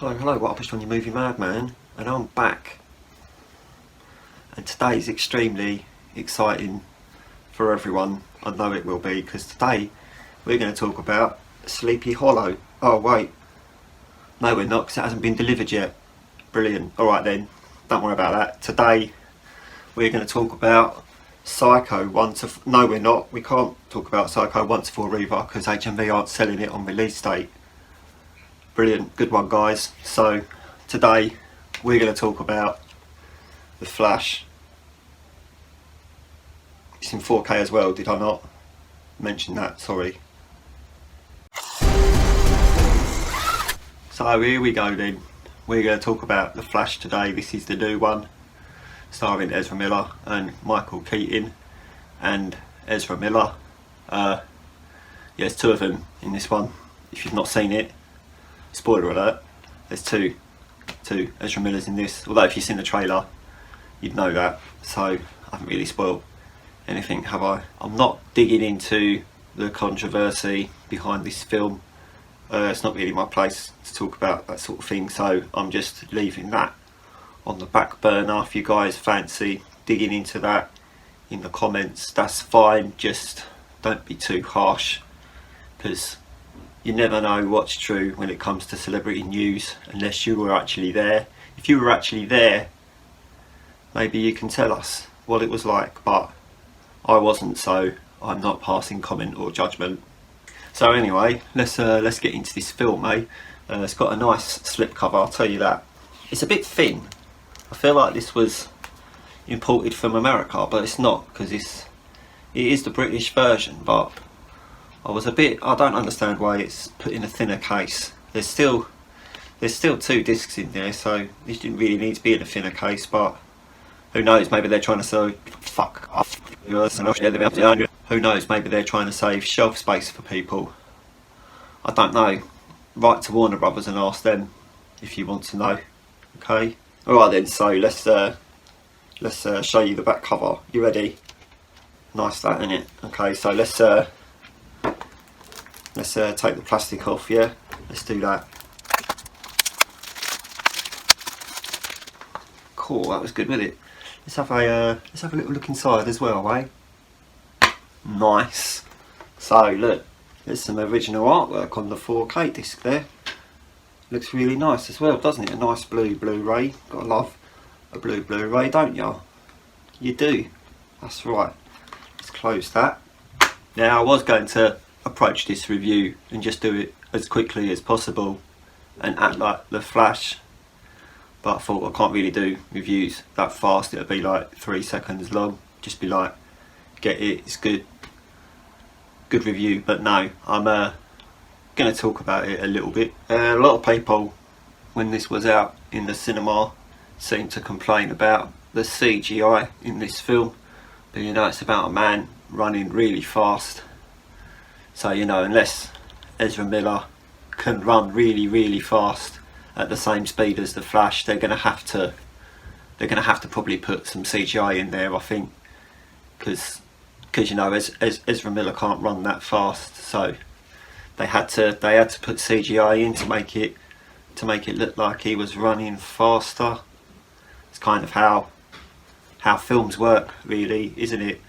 Hello, what up, it's on your movie Madman, and I'm back. And today is extremely exciting for everyone. I know it will be, because today we're going to talk about Sleepy Hollow. Oh wait, no we're not, because it hasn't been delivered yet. Brilliant. Alright then, don't worry about that. Today we're going to talk about Psycho 1 to... No we're not, we can't talk about Psycho 1 to 4 either, because HMV aren't selling it on release date. Brilliant, good one guys. So today we're going to talk about The Flash. It's in 4K as well, did I not mention that? Sorry. So here we go then. We're going to talk about The Flash today. This is the new one, starring Ezra Miller and Michael Keaton and Ezra Miller. Yeah, there's two of them in this one. If you've not seen it, spoiler alert, there's two Ezra Millers in this, although if you've seen the trailer you'd know that, so I haven't really spoiled anything, have I? I'm not digging into the controversy behind this film. It's not really my place to talk about that sort of thing, so I'm just leaving that on the back burner. If you guys fancy digging into that in the comments, that's fine, just don't be too harsh, because you never know what's true when it comes to celebrity news unless you were actually there. If you were actually there, maybe you can tell us what it was like, but I wasn't, so I'm not passing comment or judgment. So anyway, let's get into this film, eh? It's got a nice slip cover, I'll tell you that. It's a bit thin. I feel like this was imported from America, but it's not, because it is the British version, but I don't understand why it's put in a thinner case. There's still two discs in there, so this didn't really need to be in a thinner case, but who knows, maybe they're trying to save... Who knows, maybe they're trying to save shelf space for people. I don't know. Write to Warner Brothers and ask them if you want to know. Okay? Alright then, so let's show you the back cover. You ready? Nice that, innit? Okay, so let's take the plastic off, yeah? Let's do that. Cool, that was good, wasn't it? Let's have a little look inside as well, eh? Nice. So look, there's some original artwork on the 4K disc there. Looks really nice as well, doesn't it? A nice blue Blu-ray. Gotta love a blue Blu-ray, don't you? You do. That's right. Let's close that. Now I was going to approach this review and just do it as quickly as possible and act like The Flash, but I thought I can't really do reviews that fast. It'll be like 3 seconds long, just be like, get it, it's good review. But no, I'm gonna talk about it a little bit. A lot of people, when this was out in the cinema, seemed to complain about the CGI in this film, but you know, it's about a man running really fast. So you know, unless Ezra Miller can run really fast at the same speed as the Flash, they're gonna have to probably put some CGI in there, I think, because you know, Ezra Miller can't run that fast, so they had to put CGI in to make it look like he was running faster. It's kind of how films work, really, isn't it?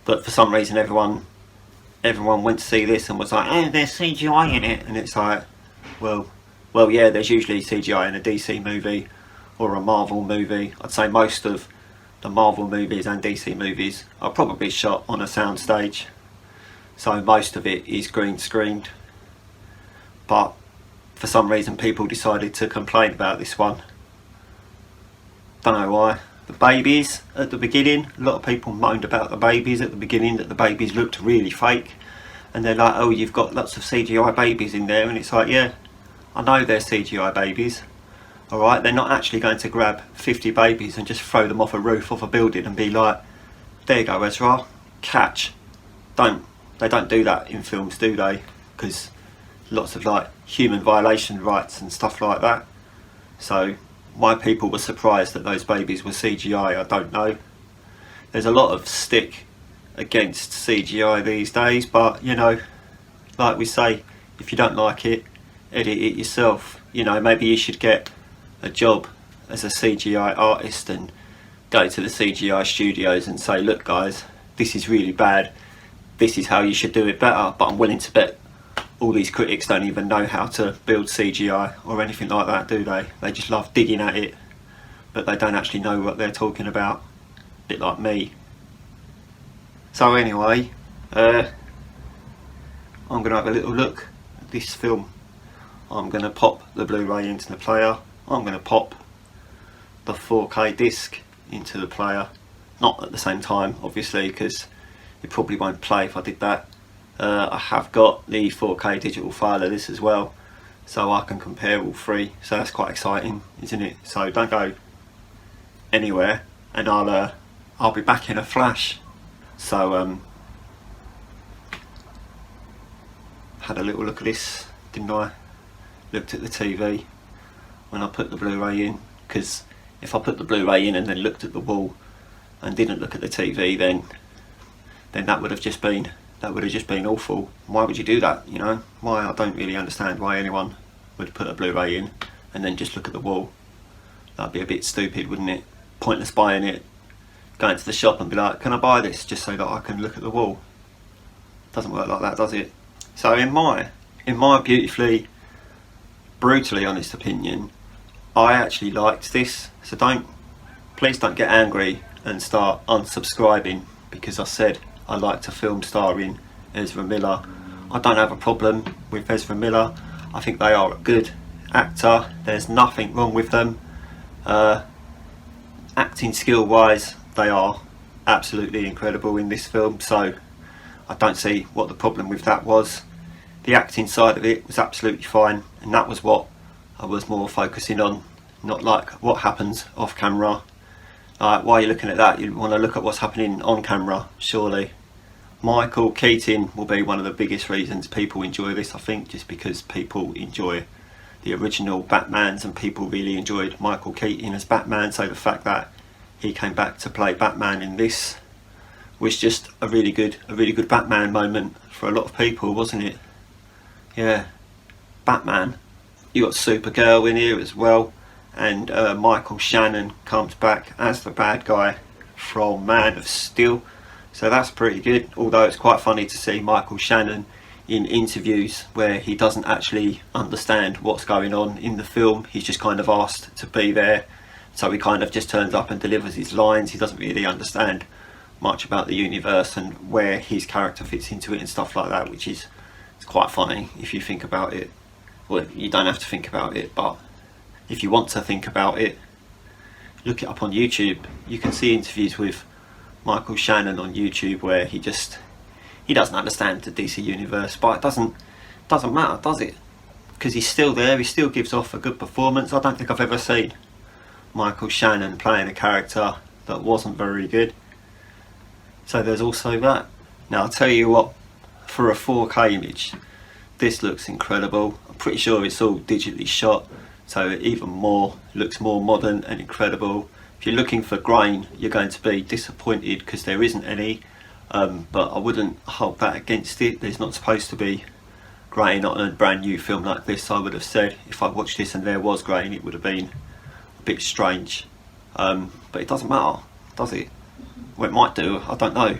But for some reason everyone went to see this and was like, oh, there's CGI in it, and it's like, well yeah, there's usually CGI in a DC movie or a Marvel movie. I'd say most of the Marvel movies and DC movies are probably shot on a soundstage, so most of it is green screened, but for some reason people decided to complain about this one. Don't know why. The babies at the beginning, a lot of people moaned about the babies at the beginning, that the babies looked really fake, and they're like, oh, you've got lots of CGI babies in there, and it's like, yeah, I know they're CGI babies, alright, they're not actually going to grab 50 babies and just throw them off a roof of a building and be like, there you go Ezra, catch. They don't do that in films, do they? Because lots of like human violation rights and stuff like that. So why people were surprised that those babies were CGI, I don't know. There's a lot of stick against CGI these days, but you know, like we say, if you don't like it, edit it yourself. you know, maybe you should get a job as a CGI artist and go to the CGI studios and say, look guys, this is really bad, this is how you should do it better. But I'm willing to bet all these critics don't even know how to build CGI or anything like that, do they? They just love digging at it, but they don't actually know what they're talking about. A bit like me. So anyway, I'm going to have a little look at this film. I'm going to pop the Blu-ray into the player. I'm going to pop the 4K disc into the player. Not at the same time, obviously, because it probably won't play if I did that. I have got the 4K digital file of this as well, so I can compare all three. So that's quite exciting, isn't it? So don't go anywhere, and I'll be back in a flash. So had a little look at this, didn't I? Looked at the TV when I put the Blu-ray in, because if I put the Blu-ray in and then looked at the wall and didn't look at the TV, then that would have just been awful. Why would you do that? You know, why? I don't really understand why anyone would put a Blu-ray in and then just look at the wall. That'd be a bit stupid, wouldn't it? Pointless buying it, going to the shop and be like, can I buy this just so that I can look at the wall? Doesn't work like that, does it? So in my beautifully, brutally honest opinion, I actually liked this. So please don't get angry and start unsubscribing because I said I like to film starring Ezra Miller. I don't have a problem with Ezra Miller. I think they are a good actor. There's nothing wrong with them. Acting skill wise, they are absolutely incredible in this film, so I don't see what the problem with that was. The acting side of it was absolutely fine, and that was what I was more focusing on, not like what happens off camera. While you're looking at that, you want to look at what's happening on camera, surely. Michael Keaton will be one of the biggest reasons people enjoy this, I think, just because people enjoy the original Batmans and people really enjoyed Michael Keaton as Batman, so the fact that he came back to play Batman in this was just a really good Batman moment for a lot of people, wasn't it? Yeah, Batman. You got Supergirl in here as well, and Michael Shannon comes back as the bad guy from Man of Steel, so that's pretty good. Although it's quite funny to see Michael Shannon in interviews where he doesn't actually understand what's going on in the film. He's just kind of asked to be there, so he kind of just turns up and delivers his lines. He doesn't really understand much about the universe and where his character fits into it and stuff like that, which is quite funny if you think about it. Well, you don't have to think about it, but if you want to think about it, look it up on YouTube. You can see interviews with Michael Shannon on YouTube where he doesn't understand the DC universe, but it doesn't matter, does it? Because he's still there, he still gives off a good performance. I don't think I've ever seen Michael Shannon playing a character that wasn't very good. So there's also that. Now I'll tell you what, for a 4K image, this looks incredible. I'm pretty sure it's all digitally shot, so it even looks more modern and incredible. If you're looking for grain, you're going to be disappointed because there isn't any. But I wouldn't hold that against it. There's not supposed to be grain on a brand new film like this. I would have said if I watched this and there was grain, it would have been a bit strange. But it doesn't matter, does it? Well, it might do, I don't know.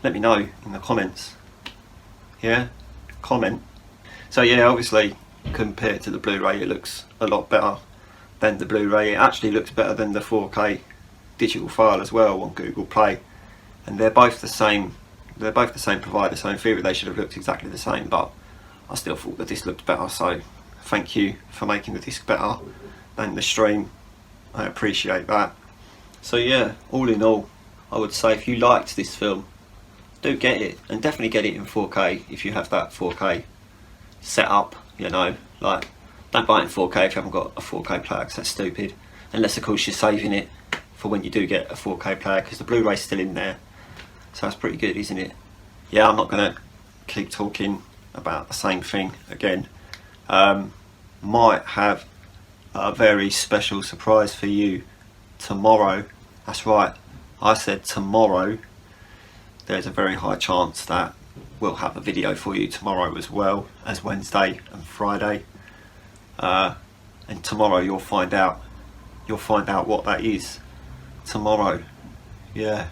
Let me know in the comments. Yeah, comment. So yeah, obviously compared to the Blu-ray, it looks a lot better than the Blu-ray. It actually looks better than the 4K digital file as well on Google Play. And they're both the same provider, so in theory they should have looked exactly the same, but I still thought that this looked better, so thank you for making the disc better than the stream. I appreciate that. So yeah, all in all, I would say if you liked this film, do get it, and definitely get it in 4K if you have that 4K set up, you know. Like, don't buy it in 4K if you haven't got a 4K player, because that's stupid, unless of course you're saving it for when you do get a 4K player, because the Blu-ray's still in there. So that's pretty good, isn't it? Yeah, I'm not going to keep talking about the same thing again. Might have a very special surprise for you tomorrow. That's right, I said tomorrow. There's a very high chance that we'll have a video for you tomorrow as well as Wednesday and Friday. and tomorrow you'll find out what that is tomorrow. Yeah,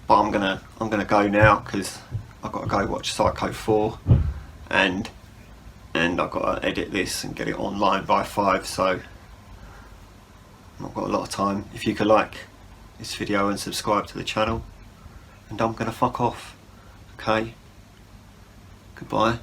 but I'm gonna go now because I've got to go watch Psycho 4 and I've got to edit this and get it online by 5, so I've not got a lot of time. If you could like this video and subscribe to the channel, and I'm gonna fuck off. Okay, goodbye.